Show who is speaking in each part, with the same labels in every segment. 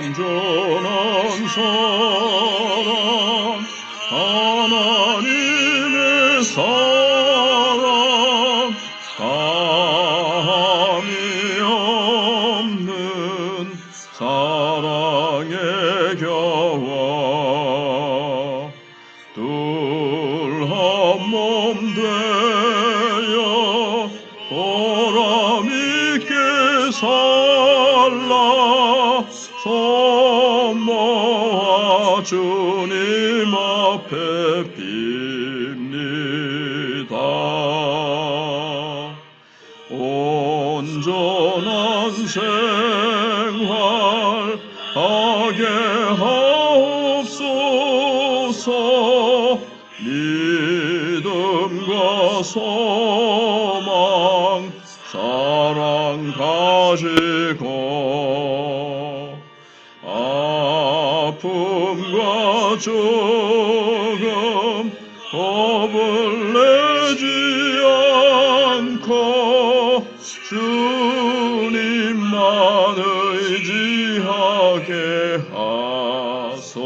Speaker 1: 온전한 사랑, 하나님의 사랑, 감이 없는 사랑의 겨워 둘 한 몸 되어 보람 있게 살라 손 모아 주님 앞에 빕니다. 온전한 생활 하게 하옵소서. 믿음과 소망 사랑 가지고 아픔과 죽음 겁을 내지 않고 주님만 의지하게 하소서.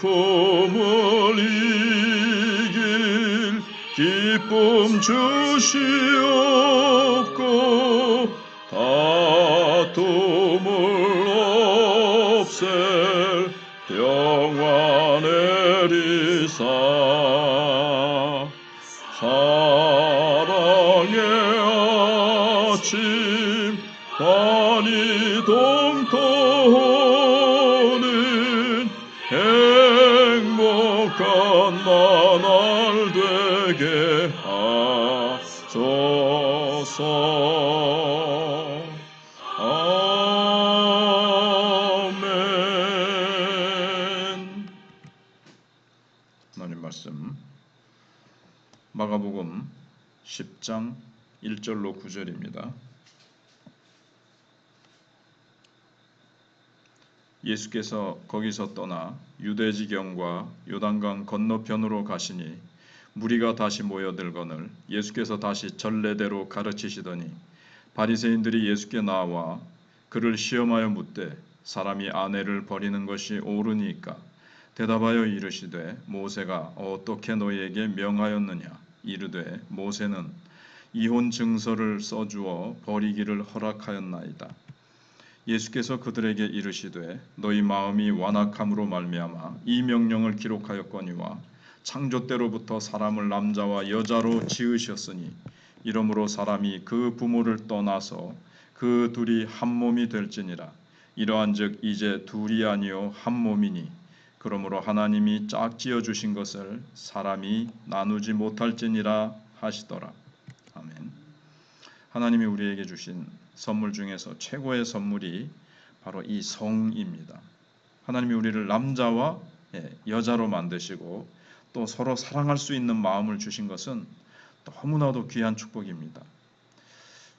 Speaker 1: 슬픔을 이길 기쁨 주시옵고 다툼을 없앨 평화 내리사 사랑의 아침 환히 동토하는 행복한 나날 되게 하소서. 아멘. 하나님 말씀 마가복음 10장 1절로 9절입니다. 예수께서 거기서 떠나 유대지경과 요단강 건너편으로 가시니 무리가 다시 모여들거늘 예수께서 다시 전례대로 가르치시더니 바리새인들이 예수께 나와 그를 시험하여 묻되 사람이 아내를 버리는 것이 옳으니까? 대답하여 이르시되 모세가 어떻게 너희에게 명하였느냐? 이르되 모세는 이혼 증서를 써주어 버리기를 허락하였나이다. 예수께서 그들에게 이르시되 너희 마음이 완악함으로 말미암아 이 명령을 기록하였거니와 창조 때로부터 사람을 남자와 여자로 지으셨으니 이러므로 사람이 그 부모를 떠나서 그 둘이 한 몸이 될지니라. 이러한즉 이제 둘이 아니요 한 몸이니 그러므로 하나님이 짝지어 주신 것을 사람이 나누지 못할지니라 하시더라. 아멘. 하나님이 우리에게 주신 선물 중에서 최고의 선물이 바로 이 성입니다. 하나님이 우리를 남자와 여자로 만드시고 또 서로 사랑할 수 있는 마음을 주신 것은 너무나도 귀한 축복입니다.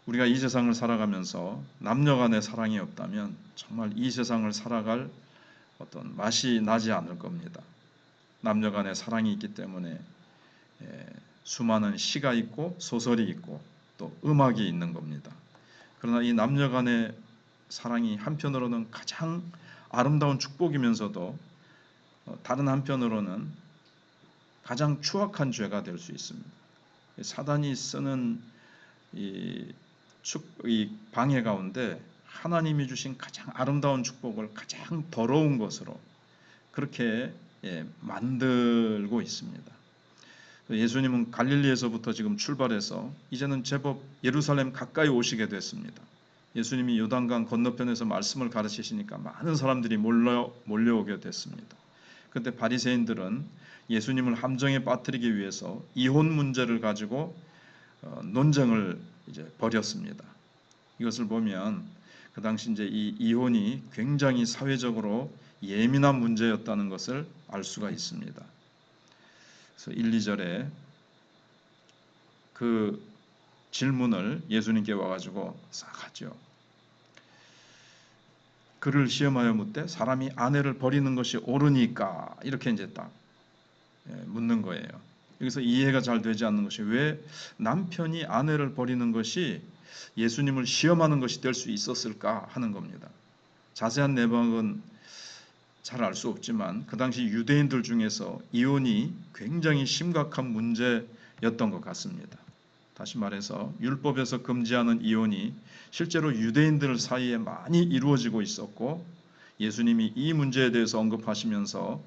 Speaker 1: 우리가 이 세상을 살아가면서 남녀 간의 사랑이 없다면 정말 이 세상을 살아갈 어떤 맛이 나지 않을 겁니다. 남녀 간의 사랑이 있기 때문에 수많은 시가 있고 소설이 있고 또 음악이 있는 겁니다. 그러나 이 남녀 간의 사랑이 한편으로는 가장 아름다운 축복이면서도 다른 한편으로는 가장 추악한 죄가 될 수 있습니다. 사단이 쓰는 이 방해 가운데 하나님이 주신 가장 아름다운 축복을 가장 더러운 것으로 그렇게 만들고 있습니다. 예수님은 갈릴리에서부터 지금 출발해서 이제는 제법 예루살렘 가까이 오시게 됐습니다. 예수님이 요단강 건너편에서 말씀을 가르치시니까 많은 사람들이 몰려오게 됐습니다. 그때 바리새인들은 예수님을 함정에 빠뜨리기 위해서 이혼 문제를 가지고 논쟁을 이제 벌였습니다. 이것을 보면 그 당시 이제 이 이혼이 굉장히 사회적으로 예민한 문제였다는 것을 알 수가 있습니다. 그래서 1, 2절에 그 질문을 예수님께 와가지고 싹 하죠. 그를 시험하여 묻되 사람이 아내를 버리는 것이 옳으니까 이렇게 이제 딱 묻는 거예요. 여기서 이해가 잘 되지 않는 것이 왜 남편이 아내를 버리는 것이 예수님을 시험하는 것이 될 수 있었을까 하는 겁니다. 자세한 내막은 잘 알 수 없지만 그 당시 유대인들 중에서 이혼이 굉장히 심각한 문제였던 것 같습니다. 다시 말해서 율법에서 금지하는 이혼이 실제로 유대인들 사이에 많이 이루어지고 있었고 예수님이 이 문제에 대해서 언급하시면서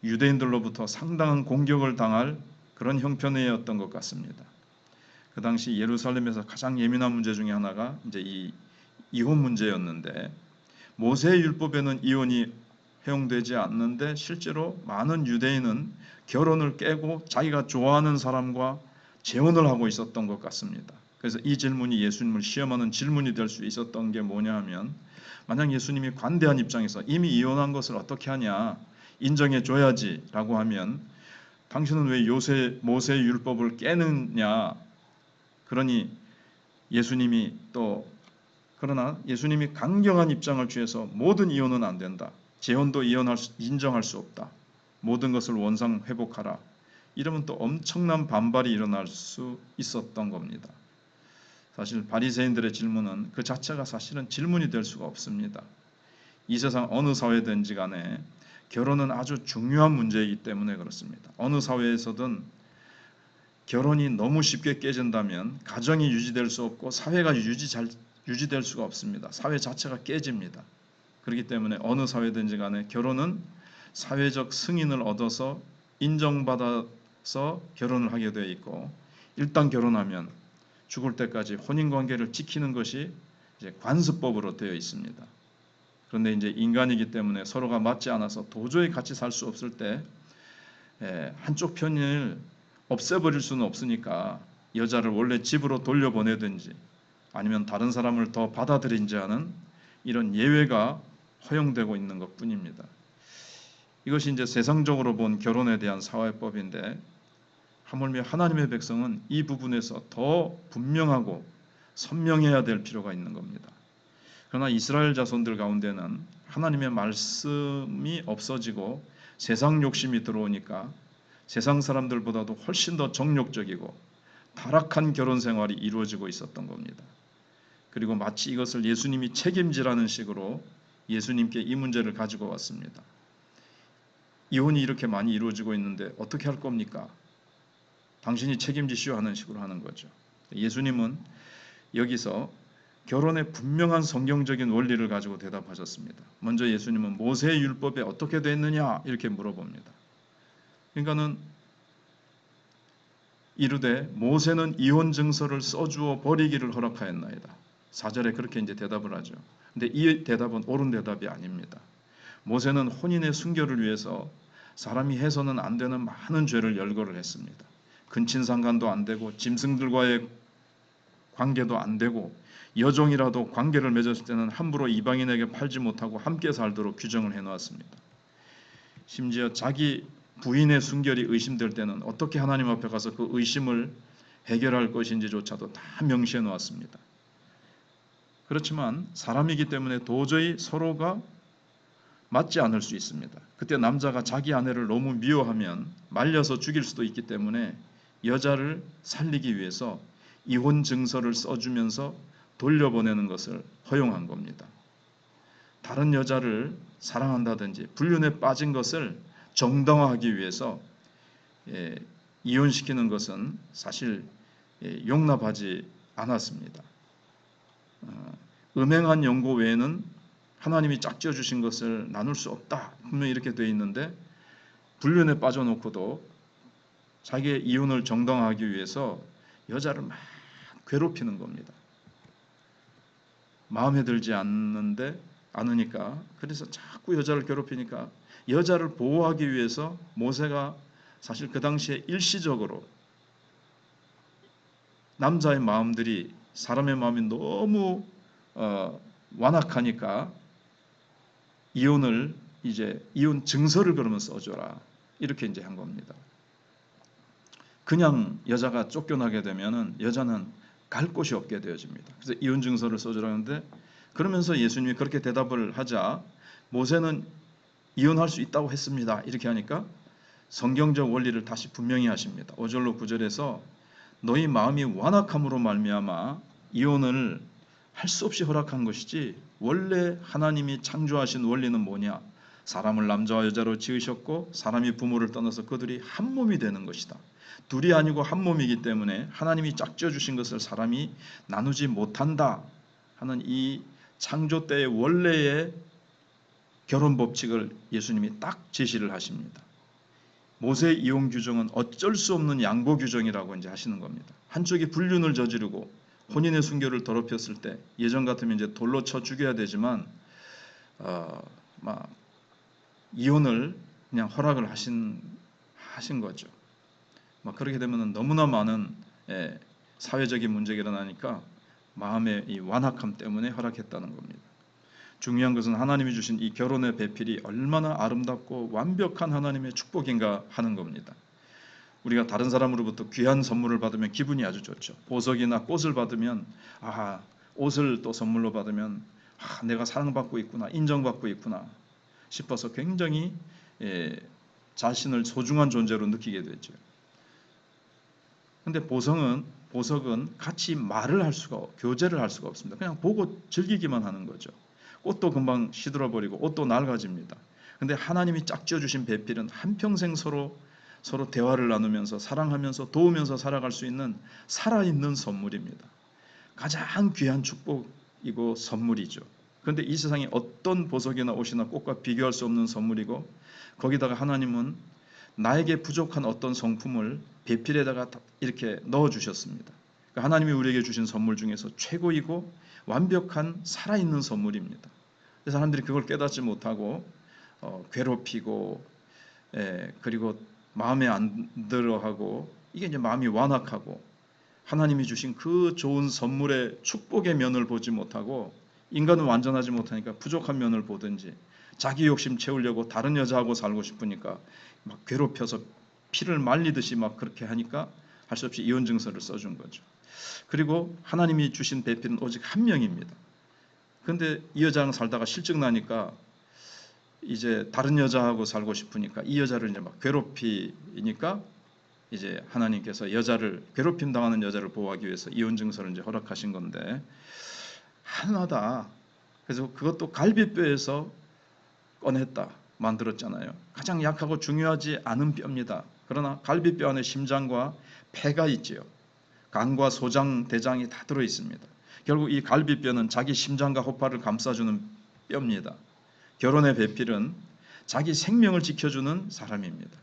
Speaker 1: 유대인들로부터 상당한 공격을 당할 그런 형편이었던 것 같습니다. 그 당시 예루살렘에서 가장 예민한 문제 중에 하나가 이제 이 이혼 문제였는데 모세의 율법에는 이혼이 허용되지 않는데 실제로 많은 유대인은 결혼을 깨고 자기가 좋아하는 사람과 재혼을 하고 있었던 것 같습니다. 그래서 이 질문이 예수님을 시험하는 질문이 될 수 있었던 게 뭐냐 하면 만약 예수님이 관대한 입장에서 이미 이혼한 것을 어떻게 하냐 인정해 줘야지 라고 하면 당신은 왜 모세의 율법을 깨느냐 그러니 예수님이 또 그러나 예수님이 강경한 입장을 취해서 모든 이혼은 안 된다. 재혼도 인정할 수 없다. 모든 것을 원상 회복하라. 이러면 또 엄청난 반발이 일어날 수 있었던 겁니다. 사실 바리새인들의 질문은 그 자체가 사실은 질문이 될 수가 없습니다. 이 세상 어느 사회든지 간에 결혼은 아주 중요한 문제이기 때문에 그렇습니다. 어느 사회에서든 결혼이 너무 쉽게 깨진다면 가정이 유지될 수 없고 사회가 유지될 수가 없습니다. 사회 자체가 깨집니다. 그렇기 때문에 어느 사회든지 간에 결혼은 사회적 승인을 얻어서 인정받아서 결혼을 하게 되어 있고 일단 결혼하면 죽을 때까지 혼인관계를 지키는 것이 이제 관습법으로 되어 있습니다. 그런데 이제 인간이기 때문에 서로가 맞지 않아서 도저히 같이 살 수 없을 때 한쪽 편을 없애버릴 수는 없으니까 여자를 원래 집으로 돌려보내든지 아니면 다른 사람을 더 받아들인지 하는 이런 예외가 허용되고 있는 것뿐입니다. 이것이 이제 세상적으로 본 결혼에 대한 사회법인데 하물며 하나님의 백성은 이 부분에서 더 분명하고 선명해야 될 필요가 있는 겁니다. 그러나 이스라엘 자손들 가운데는 하나님의 말씀이 없어지고 세상 욕심이 들어오니까 세상 사람들보다도 훨씬 더 정욕적이고 타락한 결혼 생활이 이루어지고 있었던 겁니다. 그리고 마치 이것을 예수님이 책임지라는 식으로 예수님께 이 문제를 가지고 왔습니다. 이혼이 이렇게 많이 이루어지고 있는데 어떻게 할 겁니까? 당신이 책임지시오 하는 식으로 하는 거죠. 예수님은 여기서 결혼의 분명한 성경적인 원리를 가지고 대답하셨습니다. 먼저 예수님은 모세의 율법에 어떻게 됐느냐 이렇게 물어봅니다. 그러니까는 이르되 모세는 이혼 증서를 써주어 버리기를 허락하였나이다. 4절에 그렇게 이제 대답을 하죠. 근데 이 대답은 옳은 대답이 아닙니다. 모세는 혼인의 순결을 위해서 사람이 해서는 안 되는 많은 죄를 열거를 했습니다. 근친상간도 안 되고 짐승들과의 관계도 안 되고 여종이라도 관계를 맺었을 때는 함부로 이방인에게 팔지 못하고 함께 살도록 규정을 해놓았습니다. 심지어 자기 부인의 순결이 의심될 때는 어떻게 하나님 앞에 가서 그 의심을 해결할 것인지조차도 다 명시해 놓았습니다. 그렇지만 사람이기 때문에 도저히 서로가 맞지 않을 수 있습니다. 그때 남자가 자기 아내를 너무 미워하면 말려서 죽일 수도 있기 때문에 여자를 살리기 위해서 이혼 증서를 써주면서 돌려보내는 것을 허용한 겁니다. 다른 여자를 사랑한다든지 불륜에 빠진 것을 정당화하기 위해서 이혼시키는 것은 사실 용납하지 않았습니다. 음행한 연고 외에는 하나님이 짝지어 주신 것을 나눌 수 없다. 분명히 이렇게 되어 있는데 불륜에 빠져놓고도 자기의 이혼을 정당화하기 위해서 여자를 막 괴롭히는 겁니다. 마음에 들지 않으니까 그래서 자꾸 여자를 괴롭히니까 여자를 보호하기 위해서 모세가 사실 그 당시에 일시적으로 남자의 마음들이 사람의 마음이 너무 완악하니까 이혼 증서를 그러면 써줘라 이렇게 이제 한 겁니다. 그냥 여자가 쫓겨나게 되면은 여자는 갈 곳이 없게 되어집니다. 그래서 이혼 증서를 써주라는데 그러면서 예수님이 그렇게 대답을 하자 모세는 이혼할 수 있다고 했습니다. 이렇게 하니까 성경적 원리를 다시 분명히 하십니다. 5절로 9절에서 너희 마음이 완악함으로 말미암아 이혼을 할 수 없이 허락한 것이지 원래 하나님이 창조하신 원리는 뭐냐? 사람을 남자와 여자로 지으셨고 사람이 부모를 떠나서 그들이 한 몸이 되는 것이다. 둘이 아니고 한 몸이기 때문에 하나님이 짝지어 주신 것을 사람이 나누지 못한다 하는 이 창조 때의 원래의 결혼 법칙을 예수님이 딱 제시를 하십니다. 모세의 이혼 규정은 어쩔 수 없는 양보 규정이라고 이제 하시는 겁니다. 한쪽이 불륜을 저지르고 혼인의 순결을 더럽혔을 때 예전 같으면 이제 돌로 쳐 죽여야 되지만 막 이혼을 그냥 허락을 하신 거죠. 막 그렇게 되면 너무나 많은 사회적인 문제가 일어나니까 마음의 이 완악함 때문에 허락했다는 겁니다. 중요한 것은 하나님이 주신 이 결혼의 배필이 얼마나 아름답고 완벽한 하나님의 축복인가 하는 겁니다. 우리가 다른 사람으로부터 귀한 선물을 받으면 기분이 아주 좋죠. 보석이나 꽃을 받으면 옷을 또 선물로 받으면 내가 사랑받고 있구나, 인정받고 있구나 싶어서 굉장히 자신을 소중한 존재로 느끼게 되죠. 근데 보석은 같이 말을 할 수가, 교제를 할 수가 없습니다. 그냥 보고 즐기기만 하는 거죠. 꽃도 금방 시들어버리고 옷도 낡아집니다. 근데 하나님이 짝지어 주신 배필은 한평생 서로 대화를 나누면서 사랑하면서 도우면서 살아갈 수 있는 살아있는 선물입니다. 가장 귀한 축복이고 선물이죠. 그런데 이 세상에 어떤 보석이나 옷이나 꽃과 비교할 수 없는 선물이고 거기다가 하나님은 나에게 부족한 어떤 성품을 배필에다가 이렇게 넣어주셨습니다. 그러니까 하나님이 우리에게 주신 선물 중에서 최고이고 완벽한 살아있는 선물입니다. 사람들이 그걸 깨닫지 못하고 괴롭히고 그리고 마음에 안 들어하고 이게 이제 마음이 완악하고 하나님이 주신 그 좋은 선물의 축복의 면을 보지 못하고 인간은 완전하지 못하니까 부족한 면을 보든지 자기 욕심 채우려고 다른 여자하고 살고 싶으니까 막 괴롭혀서 피를 말리듯이 막 그렇게 하니까 할 수 없이 이혼 증서를 써준 거죠. 그리고 하나님이 주신 배필은 오직 한 명입니다. 그런데 이 여자랑 살다가 실증 나니까 이제 다른 여자하고 살고 싶으니까 이 여자를 이제 막 괴롭히니까 이제 하나님께서 여자를 괴롭힘 당하는 여자를 보호하기 위해서 이혼 증서를 이제 허락하신 건데 하나다. 그래서 그것도 갈비뼈에서 꺼냈다 만들었잖아요. 가장 약하고 중요하지 않은 뼈입니다. 그러나 갈비뼈 안에 심장과 폐가 있지요. 간과 소장, 대장이 다 들어 있습니다. 결국 이 갈비뼈는 자기 심장과 호파를 감싸주는 뼈입니다. 결혼의 배필은 자기 생명을 지켜주는 사람입니다.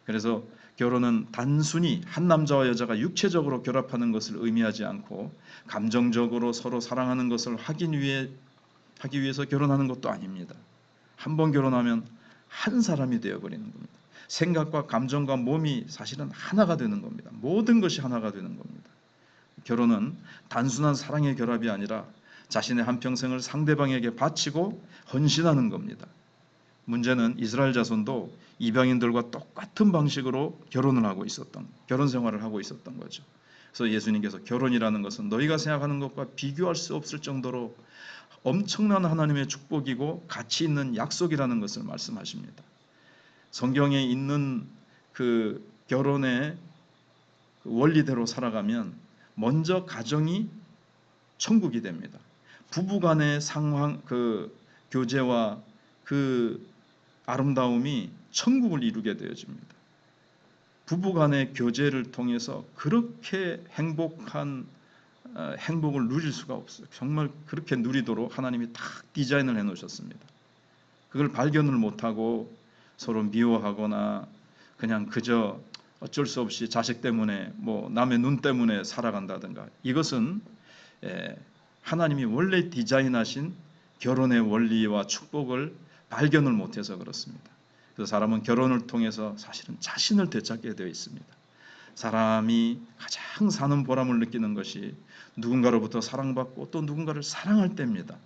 Speaker 1: 그래서 결혼은 단순히 한 남자와 여자가 육체적으로 결합하는 것을 의미하지 않고 감정적으로 서로 사랑하는 것을 하기 위해서 결혼하는 것도 아닙니다. 한 번 결혼하면 한 사람이 되어버리는 겁니다. 생각과 감정과 몸이 사실은 하나가 되는 겁니다. 모든 것이 하나가 되는 겁니다. 결혼은 단순한 사랑의 결합이 아니라 자신의 한평생을 상대방에게 바치고 헌신하는 겁니다. 문제는 이스라엘 자손도 이방인들과 똑같은 방식으로 결혼 생활을 하고 있었던 거죠. 그래서 예수님께서 결혼이라는 것은 너희가 생각하는 것과 비교할 수 없을 정도로 엄청난 하나님의 축복이고 가치 있는 약속이라는 것을 말씀하십니다. 성경에 있는 그 결혼의 원리대로 살아가면 먼저 가정이 천국이 됩니다. 부부간의 교제와 그 아름다움이 천국을 이루게 되어집니다. 부부간의 교제를 통해서 그렇게 행복한 행복을 누릴 수가 없어요. 정말 그렇게 누리도록 하나님이 다 디자인을 해놓으셨습니다. 그걸 발견을 못하고 서로 미워하거나 그냥 그저 어쩔 수 없이 자식 때문에 남의 눈 때문에 살아간다든가 이것은 하나님이 원래 디자인하신 결혼의 원리와 축복을 발견을 못해서 그렇습니다. 그래서 사람은 결혼을 통해서 사실은 자신을 되찾게 되어 있습니다. 사람이 가장 사는 보람을 느끼는 것이 누군가로부터 사랑받고 또 누군가를 사랑할 때입니다.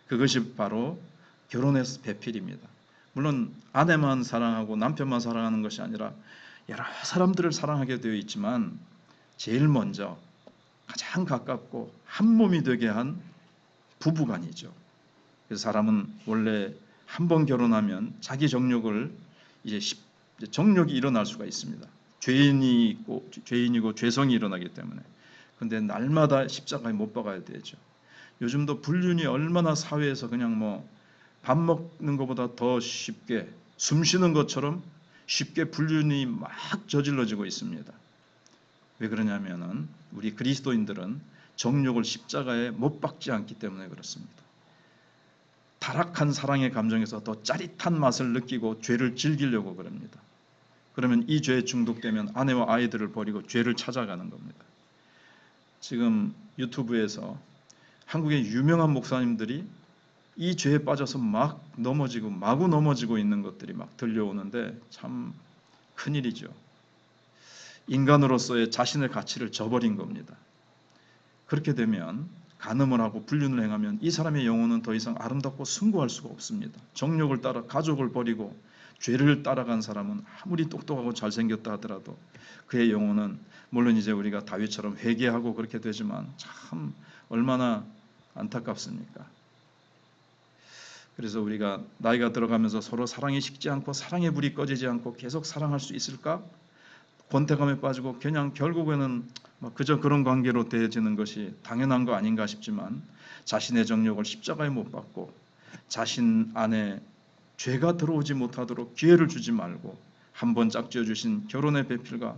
Speaker 1: 그것이 바로 결혼의 배필입니다. 물론 아내만 사랑하고 남편만 사랑하는 것이 아니라 여러 사람들을 사랑하게 되어 있지만 제일 먼저 가장 가깝고 한 몸이 되게 한 부부간이죠. 그래서 사람은 원래 한 번 결혼하면 자기 정욕을 이제 정욕이 일어날 수가 있습니다. 죄인이고 죄성이 일어나기 때문에. 근데 날마다 십자가에 못 박아야 되죠. 요즘도 불륜이 얼마나 사회에서 그냥 뭐 밥 먹는 것보다 더 쉽게 숨 쉬는 것처럼 쉽게 불륜이 막 저질러지고 있습니다. 왜 그러냐면은 우리 그리스도인들은 정욕을 십자가에 못 박지 않기 때문에 그렇습니다. 타락한 사랑의 감정에서 더 짜릿한 맛을 느끼고 죄를 즐기려고 그럽니다. 그러면 이 죄에 중독되면 아내와 아이들을 버리고 죄를 찾아가는 겁니다. 지금 유튜브에서 한국의 유명한 목사님들이 이 죄에 빠져서 막 넘어지고 마구 넘어지고 있는 것들이 막 들려오는데 참 큰일이죠. 인간으로서의 자신의 가치를 저버린 겁니다. 그렇게 되면 간음을 하고 불륜을 행하면 이 사람의 영혼은 더 이상 아름답고 숭고할 수가 없습니다. 정욕을 따라 가족을 버리고 죄를 따라간 사람은 아무리 똑똑하고 잘생겼다 하더라도 그의 영혼은 물론 이제 우리가 다윗처럼 회개하고 그렇게 되지만 참 얼마나 안타깝습니까? 그래서 우리가 나이가 들어가면서 서로 사랑이 식지 않고 사랑의 불이 꺼지지 않고 계속 사랑할 수 있을까? 권태감에 빠지고 그냥 결국에는 그저 그런 관계로 되어지는 것이 당연한 거 아닌가 싶지만 자신의 정욕을 십자가에 못 박고 자신 안에 죄가 들어오지 못하도록 기회를 주지 말고 한번 짝지어 주신 결혼의 배필과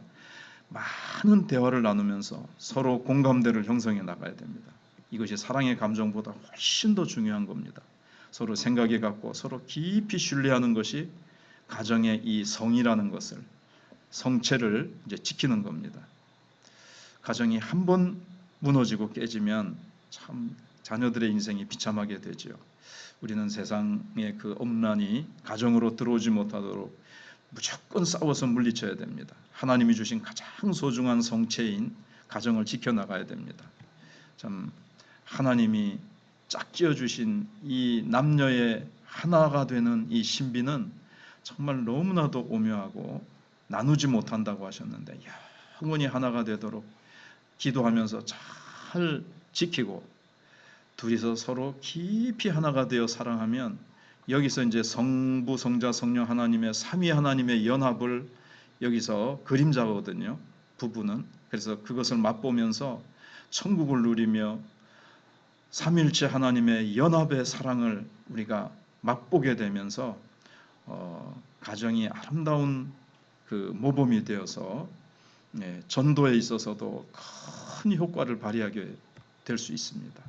Speaker 1: 많은 대화를 나누면서 서로 공감대를 형성해 나가야 됩니다. 이것이 사랑의 감정보다 훨씬 더 중요한 겁니다. 서로 생각이 같고 서로 깊이 신뢰하는 것이 가정의 이 성이라는 것을 성체를 이제 지키는 겁니다. 가정이 한 번 무너지고 깨지면 참 자녀들의 인생이 비참하게 되지요. 우리는 세상의 그 엄란이 가정으로 들어오지 못하도록 무조건 싸워서 물리쳐야 됩니다. 하나님이 주신 가장 소중한 성체인 가정을 지켜나가야 됩니다. 참 하나님이 짝지어 주신 이 남녀의 하나가 되는 이 신비는 정말 너무나도 오묘하고 나누지 못한다고 하셨는데 영원히 하나가 되도록 기도하면서 잘 지키고 둘이서 서로 깊이 하나가 되어 사랑하면 여기서 이제 성부, 성자, 성령 하나님의 삼위 하나님의 연합을 여기서 그림자거든요. 부부는. 그래서 그것을 맛보면서 천국을 누리며 삼일체 하나님의 연합의 사랑을 우리가 맛보게 되면서 가정이 아름다운 그 모범이 되어서 전도에 있어서도 큰 효과를 발휘하게 될 수 있습니다.